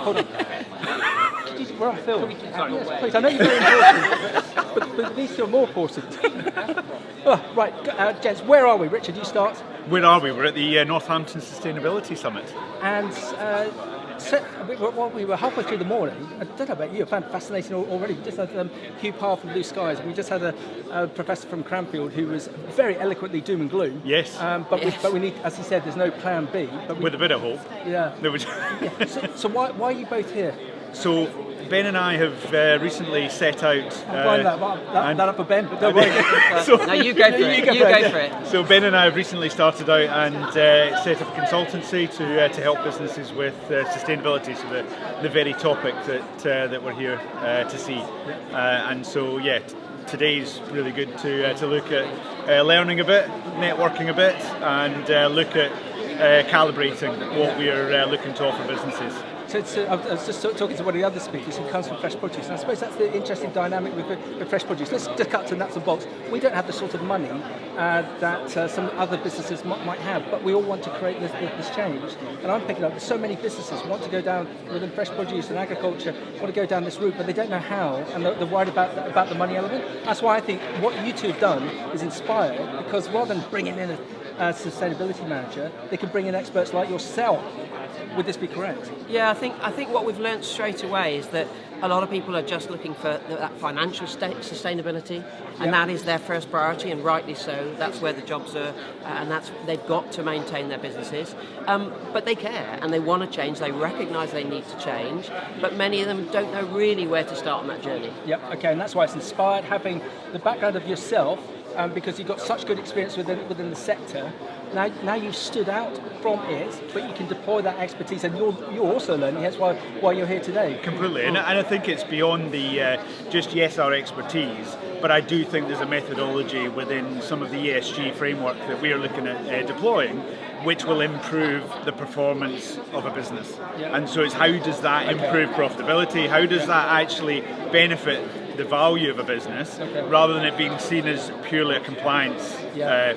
Hold on. We're on film. Yes, please, I know you're very important, but these two are more important. Oh, right, gents, where are we? Richard, you start. Where are we? We're at the Northampton Sustainability Summit. And we were halfway through the morning. I don't know about you, I found it fascinating already. We just had Hugh Parr from Blue Skies. We just had a professor from Cranfield who was very eloquently doom and gloom. Yes. But we need, as he said, there's no plan B. But with a bit of hope. Yeah. Yeah. So why are you both here? So Ben and I have recently set out. I'll line that up for Ben, but don't worry. No, you go for it. You go for it. So Ben and I have recently started out and set up a consultancy to help businesses with sustainability, so the very topic that we're here to see. And so today's really good to look at learning a bit, networking a bit, and look at calibrating what we are looking to offer businesses. So I was just talking to one of the other speakers who comes from fresh produce, and I suppose that's the interesting dynamic with fresh produce. Let's just cut to nuts and bolts. We don't have the sort of money that some other businesses might have, but we all want to create this change. And I'm picking up that so many businesses want to go down within fresh produce and agriculture, want to go down this route, but they don't know how, and they're worried about the money element. That's why I think what you two have done is inspired, because rather than bringing in a sustainability manager, they can bring in experts like yourself. Would this be correct? Yeah, I think what we've learnt straight away is that a lot of people are just looking for that financial sustainability, and that is their first priority, and rightly so. That's where the jobs are, and they've got to maintain their businesses. But they care, and they want to change. They recognise they need to change, but many of them don't know really where to start on that journey. Yep. Okay, and that's why it's inspired having the background of yourself. Because you've got such good experience within the sector, now you've stood out from it, but you can deploy that expertise, and you're also learning. That's why you're here today. Completely, and I think it's beyond the our expertise, but I do think there's a methodology within some of the ESG framework that we are looking at deploying, which will improve the performance of a business. Yeah. And so it's how does that improve profitability? How does that actually benefit the value of a business, rather than it being seen as purely a compliance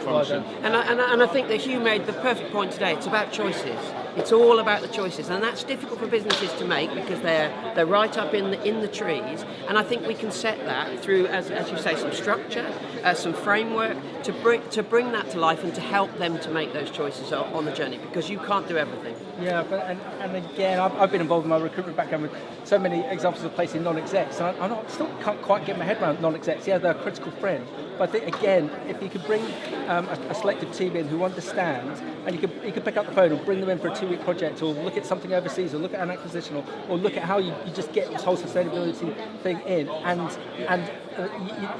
function? And I think that Hugh made the perfect point today. It's about choices. It's all about the choices, and that's difficult for businesses to make because they're right up in the trees. And I think we can set that through, as you say, some structure, some framework to bring that to life and to help them to make those choices on the journey, because you can't do everything. Yeah, but and again, I've been involved in my recruitment background with so many examples of placing non-execs. And I still can't quite get my head around non-execs. Yeah, they're a critical friend. But I think, again, if you could bring a selective team in who understands, and you could pick up the phone and bring them in for a 2-week project, or look at something overseas, or look at an acquisition, or look at how you just get this whole sustainability thing in, and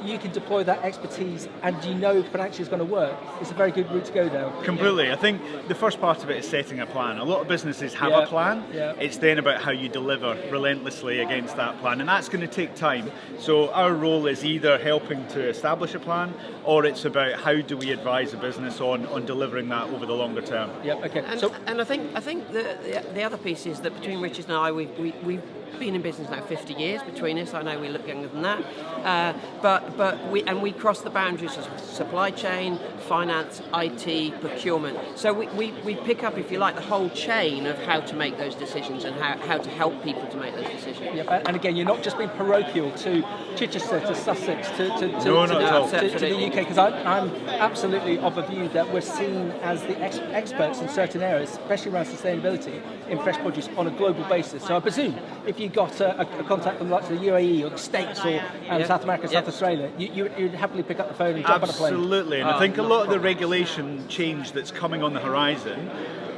you can deploy that expertise, and you know financially it's going to work. It's a very good route to go down. Completely. I think the first part of it is setting a plan. A lot of businesses have a plan. Yeah. It's then about how you deliver relentlessly against that plan, and that's going to take time. So our role is either helping to establish a plan, or it's about how do we advise a business on delivering that over the longer term. Yep. Okay. And I think the other piece is that between Richard and I, we've been in business now 50 years between us. I know we look younger than that, but we cross the boundaries of supply chain, finance, IT, procurement. So we pick up, if you like, the whole chain of how to make those decisions and how to help people to make those decisions. Yeah, and again, you're not just being parochial to Chichester, to Sussex, to the UK, because I'm absolutely of a view that we're seen as the experts in certain areas, especially around sustainability in fresh produce on a global basis. So I presume if you got a contact from the likes of the UAE or the States or South America, South Australia, you'd happily pick up the phone and jump on a plane. Absolutely, and I think a lot of the regulation change that's coming on the horizon,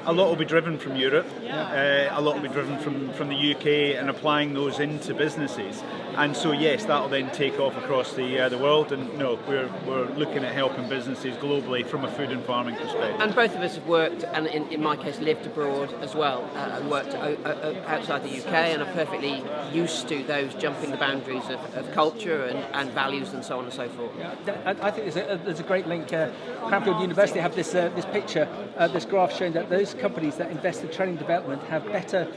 a lot will be driven from Europe, a lot will be driven from the UK, and applying those into businesses. And so yes, that will then take off across the world, and we're looking at helping businesses globally from a food and farming perspective. And both of us have worked, and in my case lived abroad as well, and worked outside the UK, and are perfectly used to those jumping the boundaries of culture and values and so on and so forth. Yeah, I think there's a great link. Cranfield University have this picture, this graph showing that those companies that invest in training development have better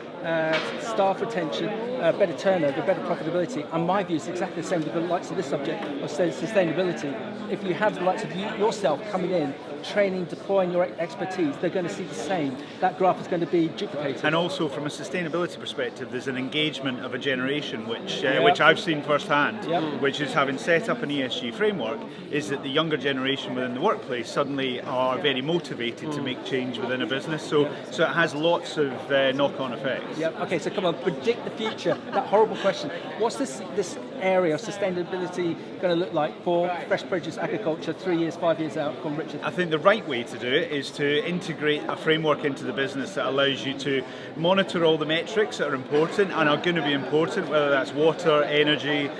staff retention, better turnover, better profitability. And my view is exactly the same with the likes of this subject of sustainability. If you have the likes of yourself coming in training, deploying your expertise, they're going to see the same. That graph is going to be duplicated. And also from a sustainability perspective, there's an engagement of a generation which I've seen firsthand, which is having set up an ESG framework, is that the younger generation within the workplace suddenly are very motivated to make change within a business. So it has lots of knock-on effects. Yeah. Okay. So come on, predict the future. That horrible question. What's this area of sustainability going to look like for fresh produce agriculture 3 years, 5 years out? From Richard. I think the right way to do it is to integrate a framework into the business that allows you to monitor all the metrics that are important and are going to be important, whether that's water, energy,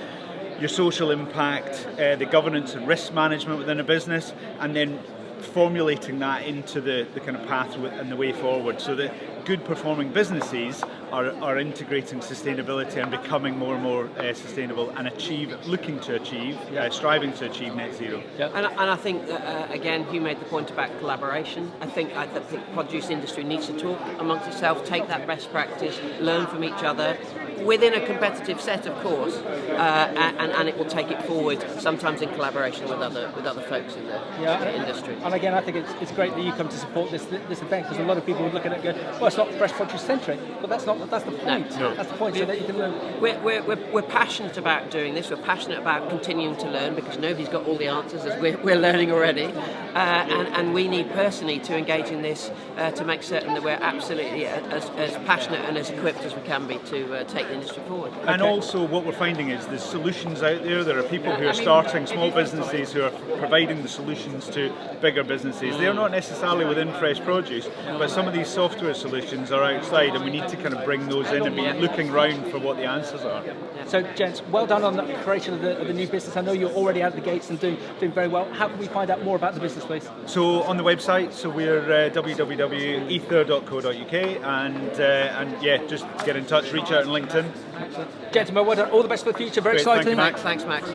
your social impact, the governance and risk management within a business, and then formulating that into the kind of path and the way forward, so that good performing businesses are integrating sustainability and becoming more and more sustainable and striving to achieve net zero. Yeah. And I think that, again, Hugh made the point about collaboration. I think the produce industry needs to talk amongst itself, take that best practice, learn from each other, within a competitive set, of course, and it will take it forward, sometimes in collaboration with other folks in the industry. And again, I think it's great that you come to support this event, because a lot of people would look at it and go, well, it's not fresh produce centric, but that's the point. No. That's the point, so that you can learn. We're passionate about doing this. We're passionate about continuing to learn, because nobody's got all the answers, as we're learning already, and we need personally to engage in this to make certain that we're absolutely as passionate and as equipped as we can be to take the industry forward. And also what we're finding is there's solutions out there. There are people who are starting small businesses who are providing the solutions to bigger businesses. They're not necessarily within fresh produce, but some of these software solutions are outside, and we need to kind of bring those in and be looking around for what the answers are. So, gents, well done on the creation of the new business. I know you're already out of the gates and doing very well. How can we find out more about the business, please? So on the website, so we're www.ether.co.uk, and just get in touch, reach out on LinkedIn. Gentlemen, well done. All the best for the future. Very Great, exciting. thank you, Max. Thanks, Max.